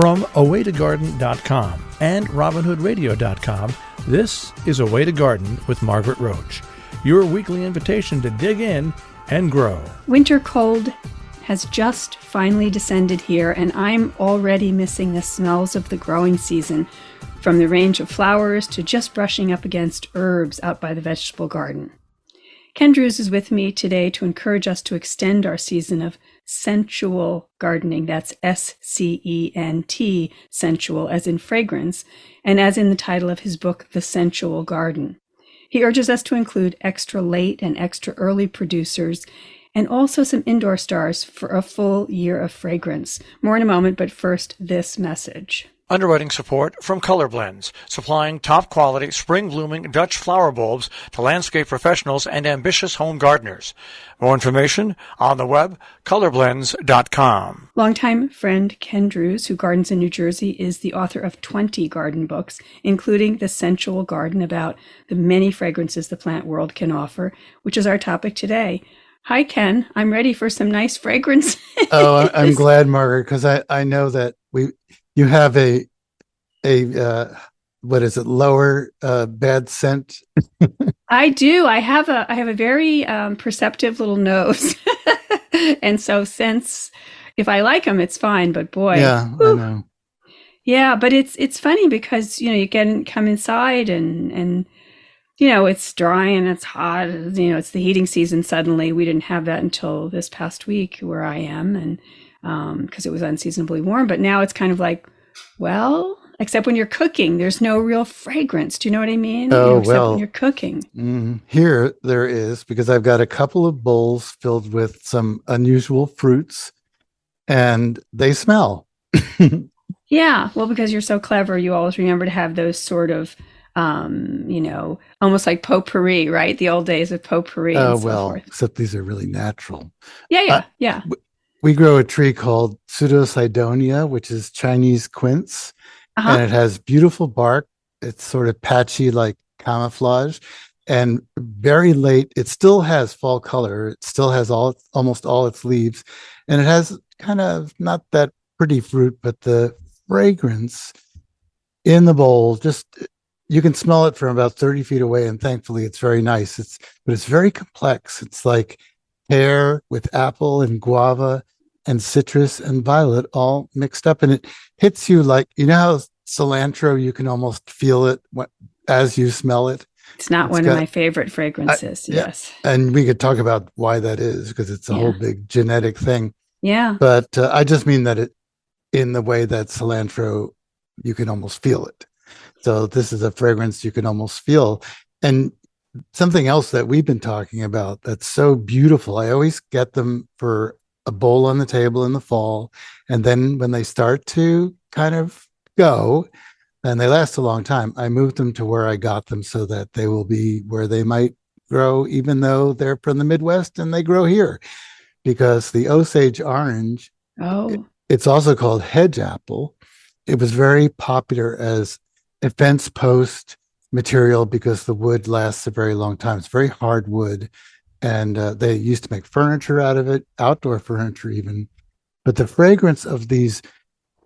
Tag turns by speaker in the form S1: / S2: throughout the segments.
S1: From awaytogarden.com and robinhoodradio.com, this is A Way to Garden with Margaret Roach, your weekly invitation to dig in and grow.
S2: Winter cold has just finally descended here, and I'm already missing the smells of the growing season, from the range of flowers to just brushing up against herbs out by the vegetable garden. Ken Druse is with me today to encourage us to extend our season of Scentual gardening. That's S-C-E-N-T, sensual, as in fragrance, and as in the title of his book, The Scentual Garden. He urges us to include extra late and extra early producers, and also some indoor stars for a full year of fragrance. More in a moment, but first, this message.
S3: Underwriting support from Color Blends, supplying top-quality, spring-blooming Dutch flower bulbs to landscape professionals and ambitious home gardeners. More information on the web, colorblends.com.
S2: Longtime friend Ken Druse, who gardens in New Jersey, is the author of 20 garden books, including The Scentual Garden, about the many fragrances the plant world can offer, which is our topic today. Hi, Ken. I'm ready for some nice fragrance.
S4: Oh, I'm glad, Margaret, because I know that you have a what is it, lower bad scent?
S2: I do. I have a very perceptive little nose, and so scents, if I like them, it's fine. But boy,
S4: yeah, whew. I know.
S2: Yeah, but it's funny because you come inside and it's dry and it's hot. It's the heating season. Suddenly, we didn't have that until this past week where I am, and because it was unseasonably warm. But now it's kind of like, well, except when you're cooking, there's no real fragrance. Do you know what I mean?
S4: Oh,
S2: except when you're cooking.
S4: Here there is, because I've got a couple of bowls filled with some unusual fruits, and they smell.
S2: Yeah, well, because you're so clever, you always remember to have those sort of, almost like potpourri, right? The old days of potpourri.
S4: Oh,
S2: and so
S4: well,
S2: forth.
S4: except these are really natural.
S2: Yeah.
S4: We grow a tree called Pseudo-Cydonia, which is Chinese quince, and it has beautiful bark. It's sort of patchy, like camouflage, and very late. It still has fall color. It still has almost all its leaves, and it has kind of not that pretty fruit, but the fragrance in the bowl, just you can smell it from about 30 feet away, and thankfully it's very nice. But it's very complex. It's like pear with apple and guava and citrus and violet all mixed up, and it hits you like, how cilantro, you can almost feel it as you smell it.
S2: It's not one of my favorite fragrances. Yes.
S4: And we could talk about why that is, because it's a whole big genetic thing.
S2: Yeah.
S4: But I just mean that it, in the way that cilantro, you can almost feel it. So this is a fragrance you can almost feel. And something else that we've been talking about that's so beautiful, I always get them for a bowl on the table in the fall. And then when they start to kind of go, and they last a long time, I move them to where I got them so that they will be where they might grow, even though they're from the Midwest and they grow here. Because the Osage orange, it's also called hedge apple. It was very popular as a fence post material because the wood lasts a very long time. It's very hard wood, and they used to make furniture out of it, outdoor furniture even. But the fragrance of these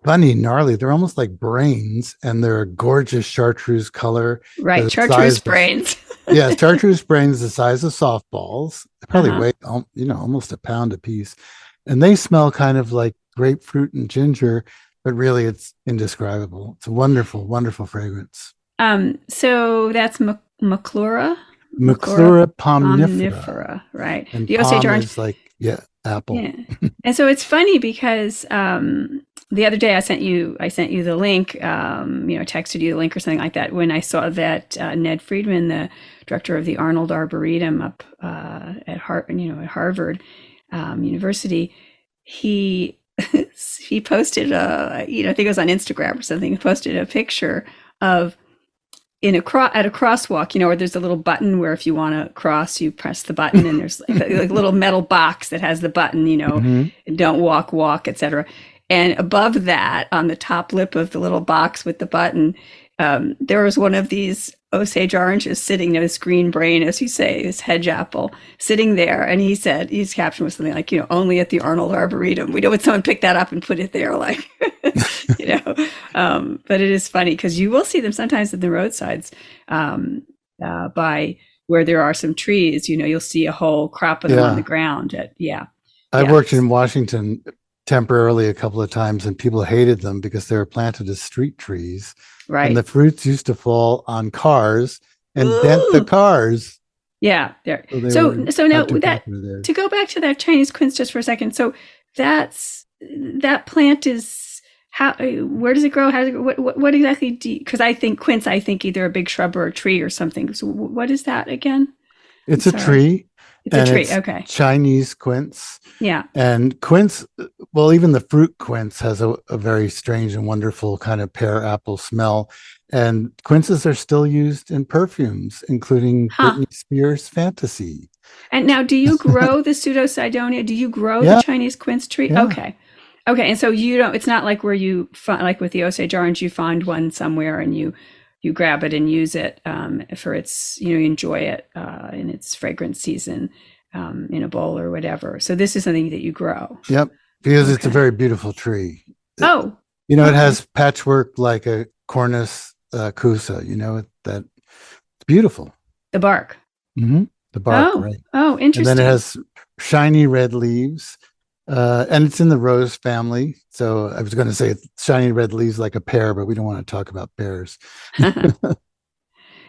S4: funny, gnarly, they're almost like brains, and they're a gorgeous chartreuse color.
S2: Right, chartreuse brains.
S4: Yeah, chartreuse brains the size of softballs. They probably weigh almost a pound a piece, and they smell kind of like grapefruit and ginger, but really it's indescribable. It's a wonderful, wonderful fragrance.
S2: So that's Maclura?
S4: Maclura pomnifera.
S2: Right.
S4: And
S2: the Osage orange
S4: is like, apple.
S2: Yeah. And so it's funny because the other day I sent you the link, texted you the link or something like that, when I saw that Ned Friedman, the director of the Arnold Arboretum up at Harvard University, he posted I think it was on Instagram or something. He posted a picture of at a crosswalk, where there's a little button where if you want to cross, you press the button, and there's like a little metal box that has the button, don't walk, etc. And above that, on the top lip of the little box with the button, there was one of these Osage oranges sitting there, this green brain, as you say, this hedge apple, sitting there. And he said, his caption was something like, only at the Arnold Arboretum. We know when someone picked that up and put it there, like, you know. But it is funny because you will see them sometimes at the roadsides, by where there are some trees. You know, you'll see a whole crop of them on the ground.
S4: I worked in Washington temporarily a couple of times, and people hated them because they were planted as street trees,
S2: Right.
S4: and the fruits used to fall on cars and dent the cars.
S2: Yeah, there. So now to go back to that Chinese quince just for a second. So that plant is where does it grow? How does it, what exactly because I think quince, I think either a big shrub or a tree or something. So what is that again?
S4: It's a tree.
S2: It's a tree. Okay.
S4: Chinese quince.
S2: Yeah.
S4: And quince, well, even the fruit quince has a very strange and wonderful kind of pear apple smell. And quinces are still used in perfumes, including Britney Spears' Fantasy.
S2: And now, do you grow the Pseudo-Cydonia? Do you grow the Chinese quince tree?
S4: Yeah.
S2: Okay. And so you don't, it's not like where you find, like with the Osage orange, you find one somewhere and you grab it and use it for its, you enjoy it in its fragrance season in a bowl or whatever. So this is something that you grow.
S4: Yep. Because it's a very beautiful tree.
S2: Oh.
S4: It has patchwork like a Cornus cusa, that it's beautiful.
S2: The bark.
S4: Mm-hmm. The bark, right.
S2: Oh, interesting.
S4: And then it has shiny red leaves. And it's in the rose family. So I was going to say it's shiny red leaves like a pear, but we don't want to talk about pears.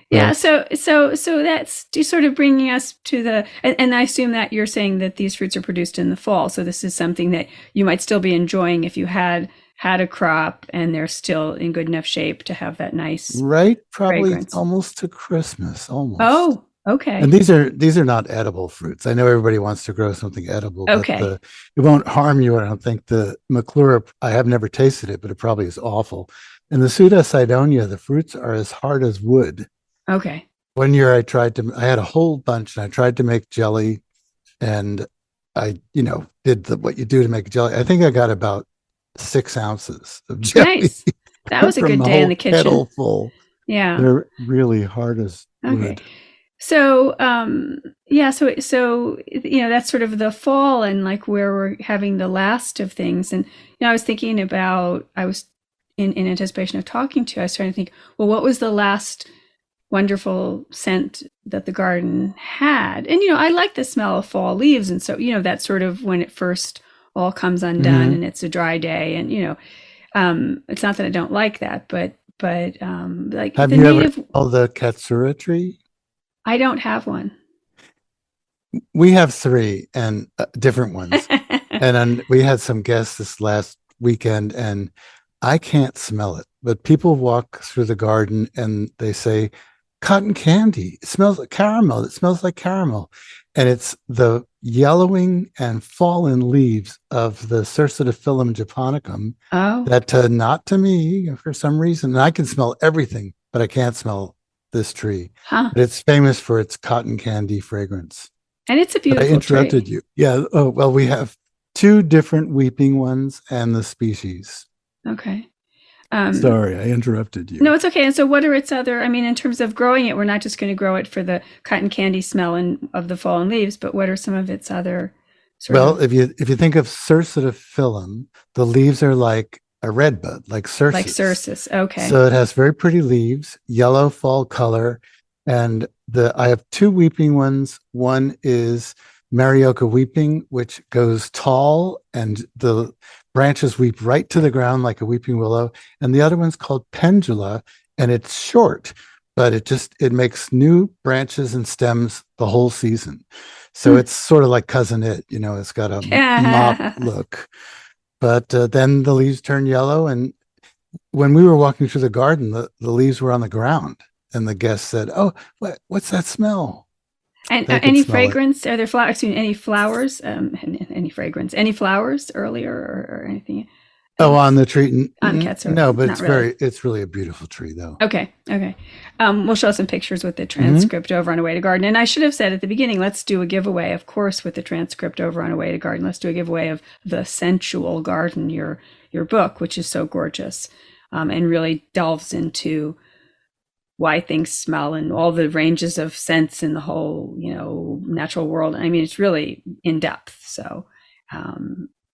S2: Yeah. So that's just sort of bringing us to and I assume that you're saying that these fruits are produced in the fall. So this is something that you might still be enjoying if you had a crop and they're still in good enough shape to have that nice
S4: probably
S2: fragrance.
S4: Almost to Christmas, almost.
S2: Oh, okay.
S4: And these are not edible fruits. I know everybody wants to grow something edible, but it won't harm you. I don't think the McClure, I have never tasted it, but it probably is awful. And the Pseudo-Cydonia, the fruits are as hard as wood.
S2: Okay.
S4: One year I had a whole bunch and I tried to make jelly, and I, did what you do to make jelly. I think I got about 6 ounces of jelly.
S2: Nice. That was a good day in the kitchen.
S4: Kettle full.
S2: Yeah.
S4: They're really hard as wood.
S2: So, so that's sort of the fall and like where we're having the last of things. And, I was thinking about, I was in anticipation of talking to you, I was trying to think, well, what was the last wonderful scent that the garden had? And, I like the smell of fall leaves. And so, that's sort of when it first all comes undone and it's a dry day. And, it's not that I don't like that, but like
S4: have
S2: the
S4: you
S2: native,
S4: ever smelled the Katsura tree?
S2: I don't have one.
S4: We have 3 and different ones. And then we had some guests this last weekend and I can't smell it, but people walk through the garden and they say, cotton candy. It smells like caramel. It smells like caramel. And it's the yellowing and fallen leaves of the Cercidophyllum japonicum that not to me for some reason. And I can smell everything, but I can't smell this tree. But it's famous for its cotton candy fragrance.
S2: And it's a beautiful
S4: I interrupted
S2: tree.
S4: you. Yeah. Oh, well, we have 2 different weeping ones and the species.
S2: Okay.
S4: Sorry, I interrupted you.
S2: No, it's okay. And so what are its other, in terms of growing it, we're not just going to grow it for the cotton candy smell of the fallen leaves, but what are some of its other
S4: if you think of Cercidophyllum, the leaves are like a red bud, like cercis.
S2: Like cercis, okay.
S4: So it has very pretty leaves, yellow fall color, and I have 2 weeping ones. One is Marioka weeping, which goes tall and the branches weep right to the ground like a weeping willow. And the other one's called Pendula, and it's short, but it makes new branches and stems the whole season. So it's sort of like Cousin It, it's got a mop look. But then the leaves turn yellow. And when we were walking through the garden, the leaves were on the ground. And the guest said, "Oh, what's that smell?"
S2: And any fragrance? Are there flowers? Any flowers? Any fragrance? Any flowers earlier or anything?
S4: Oh, on the tree?
S2: On Katsura?
S4: No, but it's really a beautiful tree, though.
S2: Okay. We'll show some pictures with the transcript over on A Way to Garden. And I should have said at the beginning, let's do a giveaway, of course, with the transcript over on A Way to Garden. Let's do a giveaway of the Scentual Garden, your book, which is so gorgeous and really delves into why things smell and all the ranges of scents in the whole, natural world. It's really in depth. So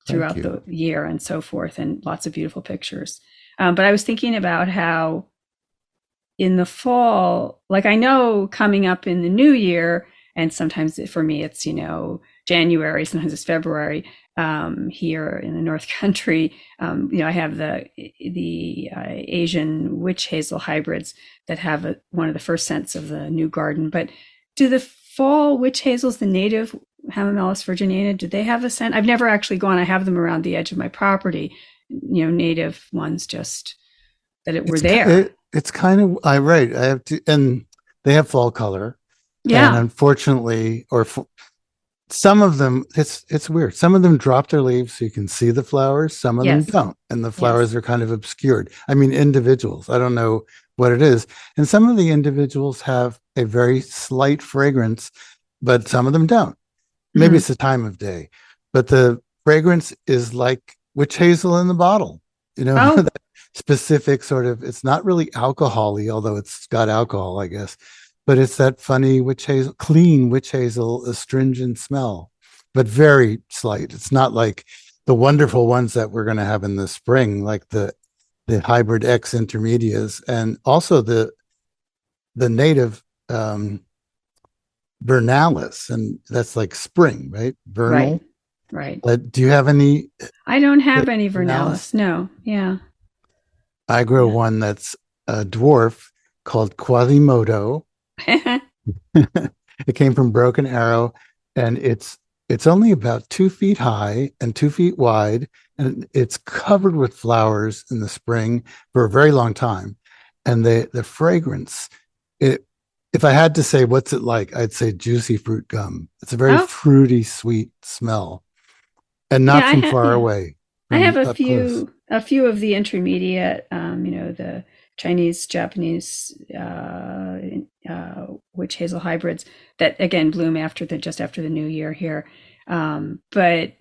S2: throughout the year and so forth, and lots of beautiful pictures. But I was thinking about how in the fall, like I know coming up in the new year, and sometimes for me it's, January, sometimes it's February, here in the North Country. I have the Asian witch hazel hybrids that have one of the first scents of the new garden. But do the fall witch hazels, the native Hamamelis virginiana, do they have a scent? I've never actually gone. I have them around the edge of my property, native ones, just that were there.
S4: It's kind of, right. I have to, and they have fall color.
S2: Yeah.
S4: And unfortunately, some of them, it's weird. Some of them drop their leaves so you can see the flowers. Some of them don't. And the flowers are kind of obscured. I mean, individuals, I don't know what it is. And some of the individuals have a very slight fragrance, but some of them don't. Maybe it's the time of day, but the fragrance is like witch hazel in the bottle, that specific sort of, it's not really alcohol-y, although it's got alcohol, I guess. But it's that funny witch hazel, clean witch hazel, astringent smell, but very slight. It's not like the wonderful ones that we're going to have in the spring, like the hybrid X intermedias, and also the native vernalis, and that's like spring, right? Vernal.
S2: Right.
S4: Do you have any?
S2: I don't have any vernalis. No. Yeah.
S4: I grow one that's a dwarf called Quasimodo. It came from Broken Arrow, and it's only about 2 feet high and 2 feet wide, and it's covered with flowers in the spring for a very long time. And the fragrance, if I had to say what's it like, I'd say juicy fruit gum. It's a very fruity, sweet smell, and not from far away.
S2: I have a few of the intermediate, the Chinese, Japanese witch hazel hybrids that again bloom just after the new year here. But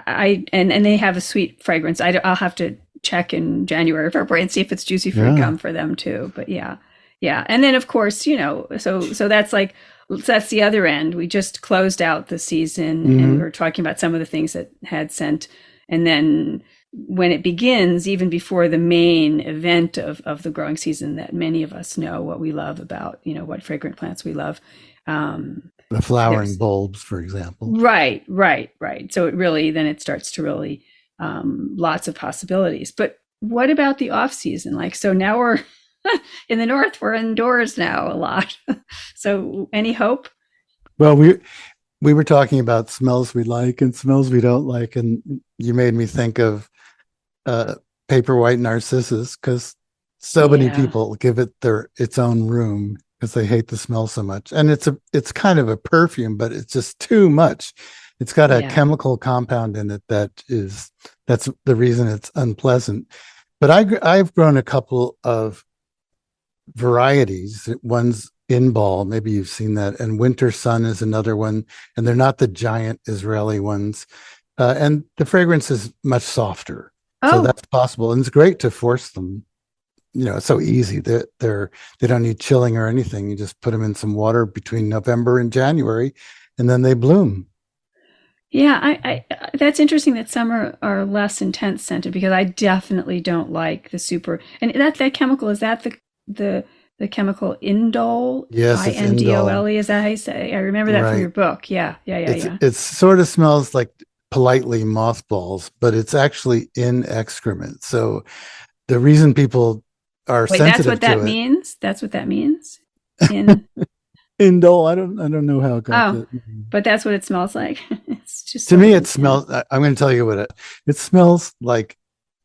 S2: and they have a sweet fragrance. I'll have to check in January or February and see if it's juicy fruit gum for them too. But yeah. And then of course, so that's the other end. We just closed out the season and we were talking about some of the things that had scent. And then when it begins, even before the main event of the growing season that many of us know what we love about, what fragrant plants we love.
S4: The flowering bulbs, for example.
S2: Right. So it starts to really, lots of possibilities. But what about the off season? So now we're in the North, we're indoors now a lot. So any hope?
S4: Well, we were talking about smells we like and smells we don't like. And you made me think of paper white narcissus, because so many people give it its own room because they hate the smell so much. And it's kind of a perfume, but it's just too much. It's got a chemical compound in it that's the reason it's unpleasant. But I've grown a couple of varieties. One's in ball, maybe you've seen that, and Winter Sun is another one, and they're not the giant Israeli ones. And the fragrance is much softer. So that's possible. And it's great to force them. It's so easy. They don't need chilling or anything. You just put them in some water between November and January, and then they bloom.
S2: Yeah, I that's interesting that some are less intense scented, because I definitely don't like the super. And that chemical, is that the chemical indole?
S4: Yes, it's
S2: INDOLE. Is that how you say? I remember that from your book. Yeah.
S4: It sort of smells like politely mothballs, but it's actually in excrement. So the reason people are sensitive
S2: that's what that
S4: to
S2: means. That's what that means. In
S4: indole, I don't know how it got that.
S2: But that's what it smells like. It's just
S4: to me. It smells. I'm going to tell you what it smells like.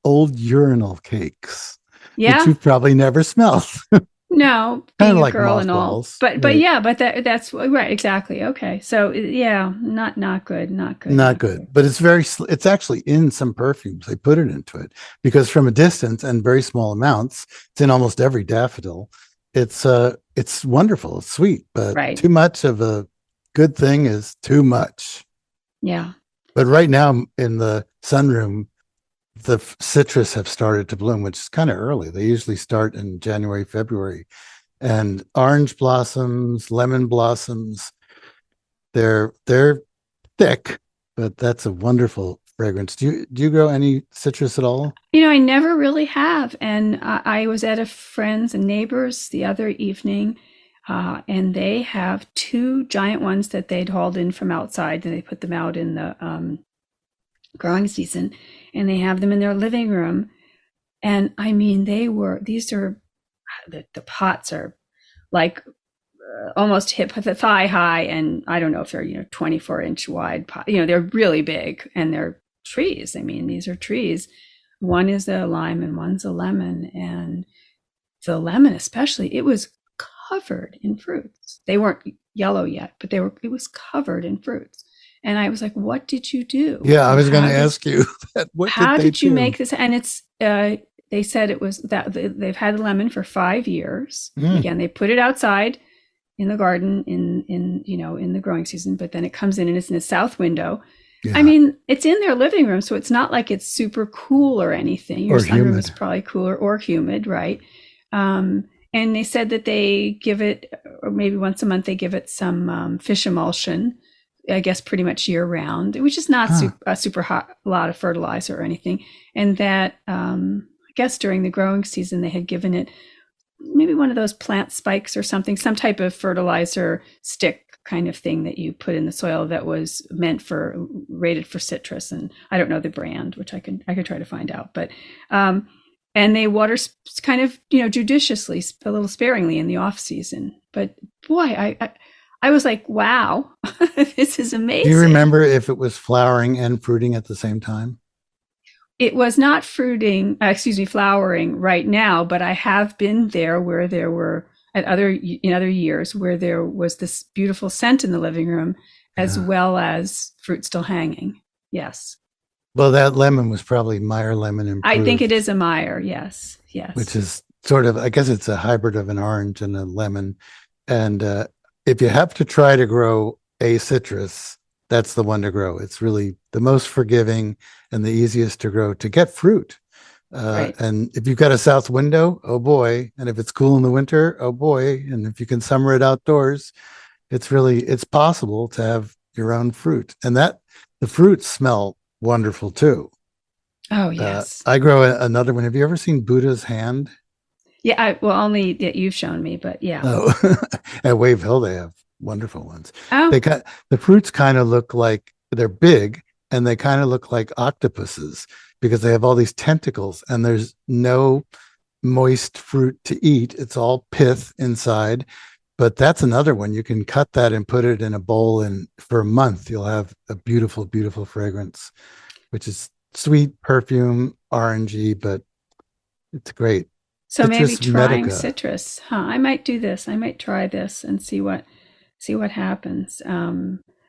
S4: Old urinal cakes.
S2: Yeah,
S4: which you've probably never smelled.
S2: No,
S4: kind of like
S2: girl and all, but
S4: right.
S2: but that's right, exactly. Okay, so not good.
S4: But it's actually in some perfumes. They put it into it because from a distance and very small amounts, it's in almost every daffodil. It's wonderful. It's sweet, but too much of a good thing is too much.
S2: Yeah.
S4: But right now in the sunroom, the citrus have started to bloom, which is kind of early. They usually start in January, February. And orange blossoms, lemon blossoms, they're thick, but that's a wonderful fragrance. Do you grow any citrus at all?
S2: I never really have. And I was at a friend's and neighbor's the other evening, and they have 2 giant ones that they'd hauled in from outside, and they put them out in the growing season, and they have them in their living room. And I mean, these are, the pots are like almost hip thigh high, and I don't know if they're 24-inch wide pot. They're really big, and they're trees. I mean, these are trees. One is a lime and one's a lemon, and the lemon especially, it was covered in fruits. They weren't yellow yet, but it was covered in fruits. And I was like, what did you do?
S4: Yeah, I was going to ask you that.
S2: How did you make this? And it's they said it was that they've had the lemon for 5 years. Again, they put it outside in the garden in the growing season, but then it comes in and it's in a south window. Yeah. I mean, it's in their living room, so it's not like it's super cool or anything. Your sunroom is probably cooler or humid, right? And they said that they give it, or maybe once a month, they give it some fish emulsion, I guess pretty much year round, which is not a super hot lot of fertilizer or anything. And that, I guess during the growing season, they had given it maybe one of those plant spikes or something, some type of fertilizer stick kind of thing that you put in the soil that was rated for citrus. And I don't know the brand, which I could try to find out, but, and they water kind of, judiciously, a little sparingly in the off season. But boy, I was like, wow, this is amazing.
S4: Do you remember if it was flowering and fruiting at the same time?
S2: It was not flowering right now, but I have been there where there were in other years where there was this beautiful scent in the living room, as well as fruit still hanging. Yes.
S4: Well, that lemon was probably Meyer lemon improved.
S2: I think it is a Meyer. Yes.
S4: Which is sort of, I guess it's a hybrid of an orange and a lemon. And if you have to try to grow a citrus, that's the one to grow. It's really the most forgiving and the easiest to grow to get fruit. Right. And if you've got a south window, oh boy. And if it's cool in the winter, oh boy. And if you can summer it outdoors, it's possible to have your own fruit. And the fruits smell wonderful too.
S2: Oh, yes.
S4: I grow another one. Have you ever seen Buddha's hand?
S2: Yeah, only that you've shown me, but yeah.
S4: Oh, at Wave Hill, they have wonderful ones.
S2: Oh.
S4: The fruits kind of look like, they're big, and they kind of look like octopuses because they have all these tentacles, and there's no moist fruit to eat. It's all pith inside. But that's another one. You can cut that and put it in a bowl, and for a month, you'll have a beautiful, beautiful fragrance, which is sweet perfume, orangey, but it's great.
S2: So maybe trying citrus, I might do this. I might try this and see what happens.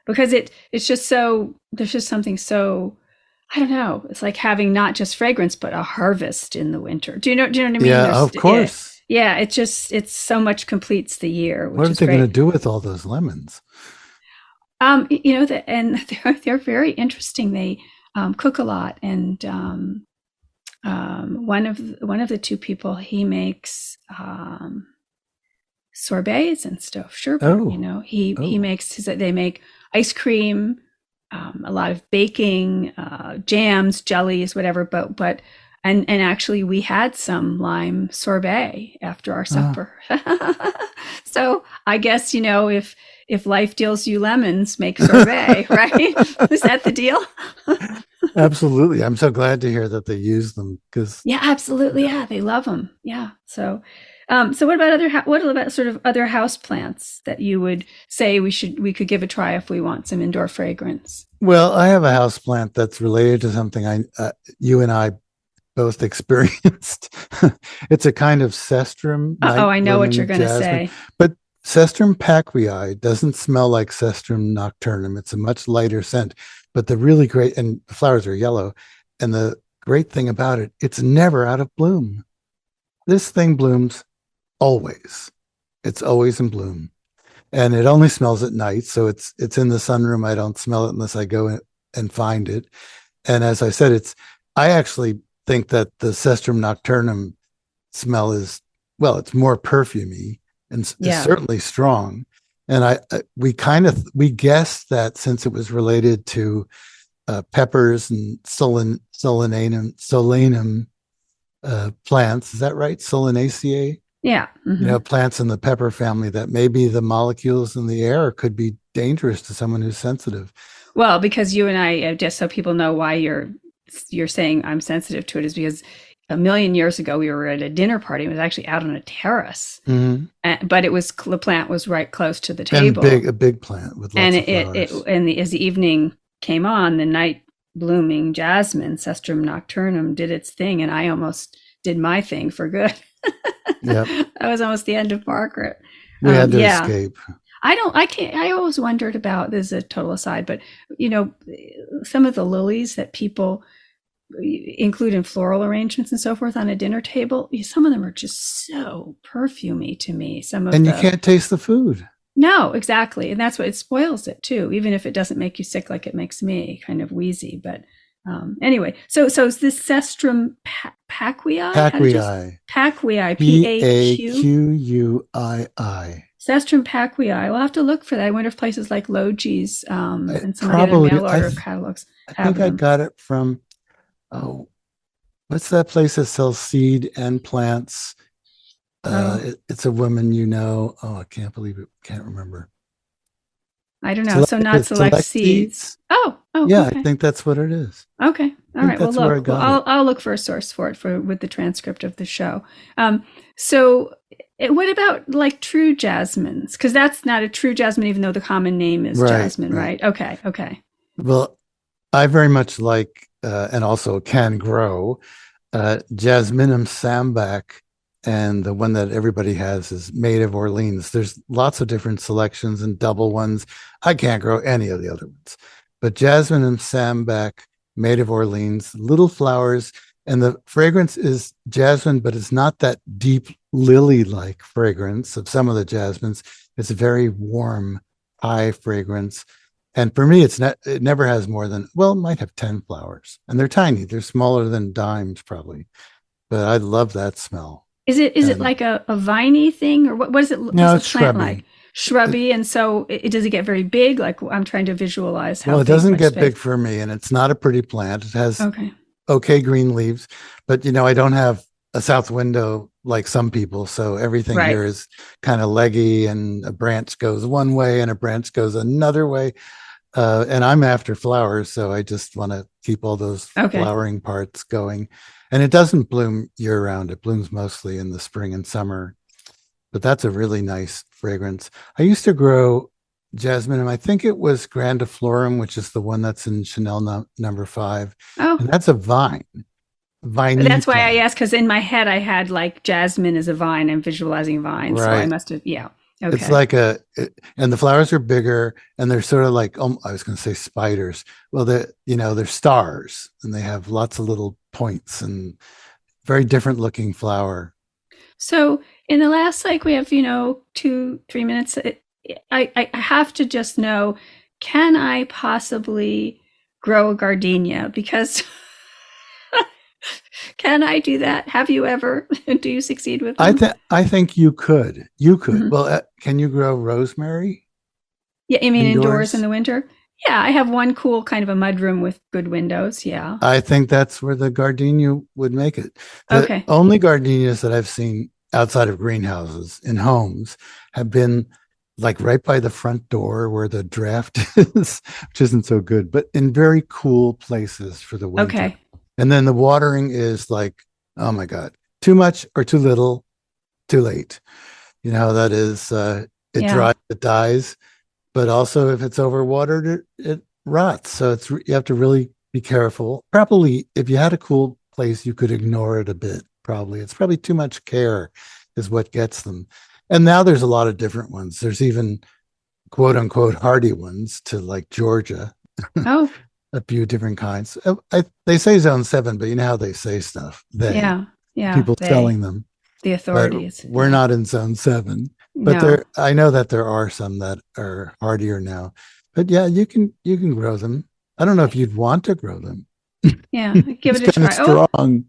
S2: Because it's just so, there's just something so, I don't know. It's like having not just fragrance, but a harvest in the winter. Do you know what I mean?
S4: Yeah, of course.
S2: Yeah, it's so much completes the year.
S4: What are they going to do with all those lemons?
S2: And they're very interesting. They cook a lot, and one of the 2 people, he makes sorbets and stuff. Sure, he makes they make ice cream, a lot of baking, jams, jellies, whatever. But actually, we had some lime sorbet after our supper. So I guess if life deals you lemons, make sorbet, right? Is that the deal?
S4: Absolutely. I'm so glad to hear that they use them because
S2: absolutely. Yeah. They love them. Yeah. So what about sort of other house plants that you would say we could give a try if we want some indoor fragrance?
S4: Well, I have a house plant that's related to something you and I both experienced. It's a kind of cestrum.
S2: I know what you're going to say.
S4: But Cestrum pacquiae doesn't smell like Cestrum nocturnum. It's a much lighter scent, but the really great, and the flowers are yellow. And the great thing about it, it's never out of bloom. This thing blooms always. It's always in bloom. And it only smells at night. So it's in the sunroom. I don't smell it unless I go and find it. And as I said, I actually think that the Cestrum nocturnum smell it's more perfumey. And it's certainly strong. And we guessed that since it was related to peppers and solanum plants. Is that right? Solanaceae?
S2: Yeah. Mm-hmm.
S4: Plants in the pepper family that maybe the molecules in the air could be dangerous to someone who's sensitive.
S2: Well, because you and I, just so people know why you're saying I'm sensitive to it, is because a million years ago we were at a dinner party. It was actually out on a terrace, but the plant was right close to the table,
S4: and a big plant with lots of flowers.
S2: As the evening came on, the night blooming jasmine, Cestrum nocturnum, did its thing, and I almost did my thing for good.
S4: Yep.
S2: That was almost the end of Margaret.
S4: We had to escape.
S2: I always wondered about, this is a total aside, but some of the lilies that people include in floral arrangements and so forth on a dinner table, some of them are just so perfumey to me.
S4: You can't taste the food.
S2: No, exactly. And that's what it spoils it too, even if it doesn't make you sick like it makes me, kind of wheezy. But anyway, so is this Cestrum paquii?
S4: Paquii.
S2: Paquii.
S4: Paquii.
S2: Cestrum paquii. We'll have to look for that. I wonder if places like Logi's and some of the other mail order catalogs have
S4: I think I
S2: them.
S4: got it from, what's that place that sells seed and plants? It's a woman, I can't believe it. Can't remember.
S2: I don't know. So not select seeds. Oh,
S4: yeah.
S2: Okay.
S4: I think that's what it is.
S2: Okay. All right. Well, look,
S4: I'll
S2: look for a source for it with the transcript of the show. So what about like true jasmines? Because that's not a true jasmine, even though the common name is jasmine, right? Okay.
S4: Well, I very much like, and also can grow, Jasminum sambac. And the one that everybody has is Maid of Orleans. There's lots of different selections and double ones. I can't grow any of the other ones. But Jasminum sambac, Maid of Orleans, little flowers, and the fragrance is jasmine, but it's not that deep lily-like fragrance of some of the jasmines. It's a very warm, high fragrance. And for me, it never has more than, it might have 10 flowers. And they're tiny. They're smaller than dimes, probably. But I love that smell.
S2: Is it like a viney thing, or what is it?
S4: No, it's shrubby.
S2: Like shrubby, and so does it get very big? Like I'm trying to visualize how.
S4: Well, it doesn't get big for me, and it's not a pretty plant. It has okay green leaves, but I don't have a south window like some people, so everything here is kind of leggy, and a branch goes one way and a branch goes another way. And I'm after flowers, so I just want to keep all those flowering parts going. And it doesn't bloom year round. It blooms mostly in the spring and summer. But that's a really nice fragrance. I used to grow jasmine, I think it was grandiflorum, which is the one that's in Chanel number 5. Oh. And that's a vine.
S2: That's why I asked, because in my head I had like jasmine as a vine. I'm visualizing vines. Right. So I must have, Okay.
S4: It's like and the flowers are bigger, and they're sort of like, I was going to say spiders. Well, they're stars, and they have lots of little points, and very different looking flower.
S2: So in the last, we have, 2-3 minutes, I have to just know, can I possibly grow a gardenia? Because can I do that? Have you ever? Do you succeed with them?
S4: I think you could. Mm-hmm. Well, can you grow rosemary?
S2: Yeah, I mean indoors in the winter? Yeah, I have one cool kind of a mudroom with good windows. Yeah.
S4: I think that's where the gardenia would make it. The only gardenias that I've seen outside of greenhouses in homes have been like right by the front door where the draft is, which isn't so good, but in very cool places for the winter. Okay. And then the watering is like, oh my God, too much or too little, too late. You know how that is. It dries, it dies. But also if it's overwatered, it rots. So you have to really be careful. Probably if you had a cool place, you could ignore it a bit. It's probably too much care is what gets them. And now there's a lot of different ones. There's even quote unquote hardy ones to like Georgia. Oh. A few different kinds. They say zone 7, but you know how they say stuff. People selling them.
S2: The authorities.
S4: But we're not in zone 7. But I know that there are some that are hardier now. But yeah, you can grow them. I don't know if you'd want to grow them.
S2: Yeah, give it a try.
S4: Strong.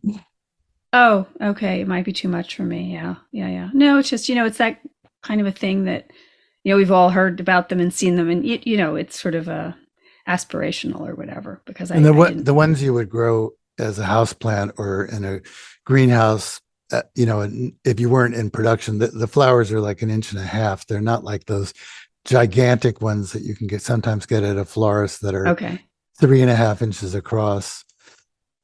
S2: Oh, okay. It might be too much for me. Yeah. No, it's just, it's that kind of a thing that, we've all heard about them and seen them. And, it's sort of aspirational or whatever, because
S4: And
S2: I didn't.
S4: the ones you would grow as a house plant or in a greenhouse, and if you weren't in production, the flowers are like 1.5 inches. They're not like those gigantic ones that you can sometimes get at a florist that are
S2: Okay.
S4: 3.5 inches across.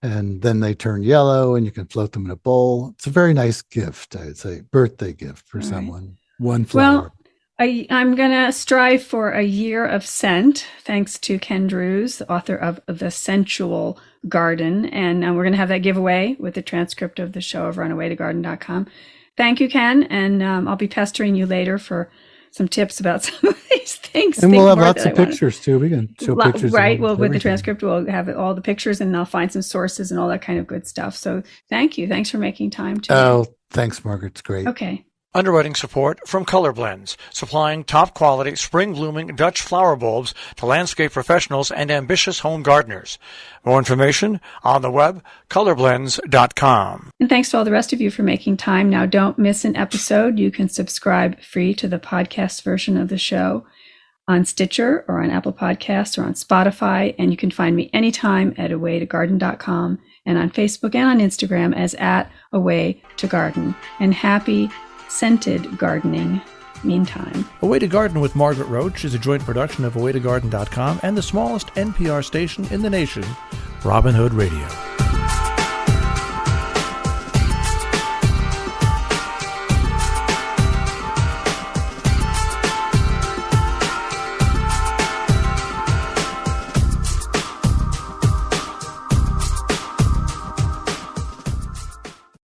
S4: And then they turn yellow and you can float them in a bowl. It's a very nice gift, I'd say, birthday gift for someone. One flower.
S2: Well, I'm going to strive for a year of scent, thanks to Ken Druse, the author of The Scentual Garden. And we're going to have that giveaway with the transcript of the show over on awaytogarden.com. Thank you, Ken. And I'll be pestering you later for some tips about some of these things.
S4: And we'll have lots of pictures too. We can show pictures.
S2: Right. Well, with the transcript, we'll have all the pictures and I'll find some sources and all that kind of good stuff. So thank you. Thanks for making time today.
S4: Oh, thanks, Margaret. It's great.
S2: Okay.
S3: Underwriting support from Color Blends, supplying top-quality spring-blooming Dutch flower bulbs to landscape professionals and ambitious home gardeners. More information on the web, colorblends.com.
S2: And thanks to all the rest of you for making time. Now, don't miss an episode. You can subscribe free to the podcast version of the show on Stitcher or on Apple Podcasts or on Spotify. And you can find me anytime at awaytogarden.com and on Facebook and on Instagram as @awaytogarden. And happy scented gardening meantime.
S1: A Way to Garden with Margaret Roach is a joint production of awaytogarden.com and the smallest NPR station in the nation, Robin Hood Radio.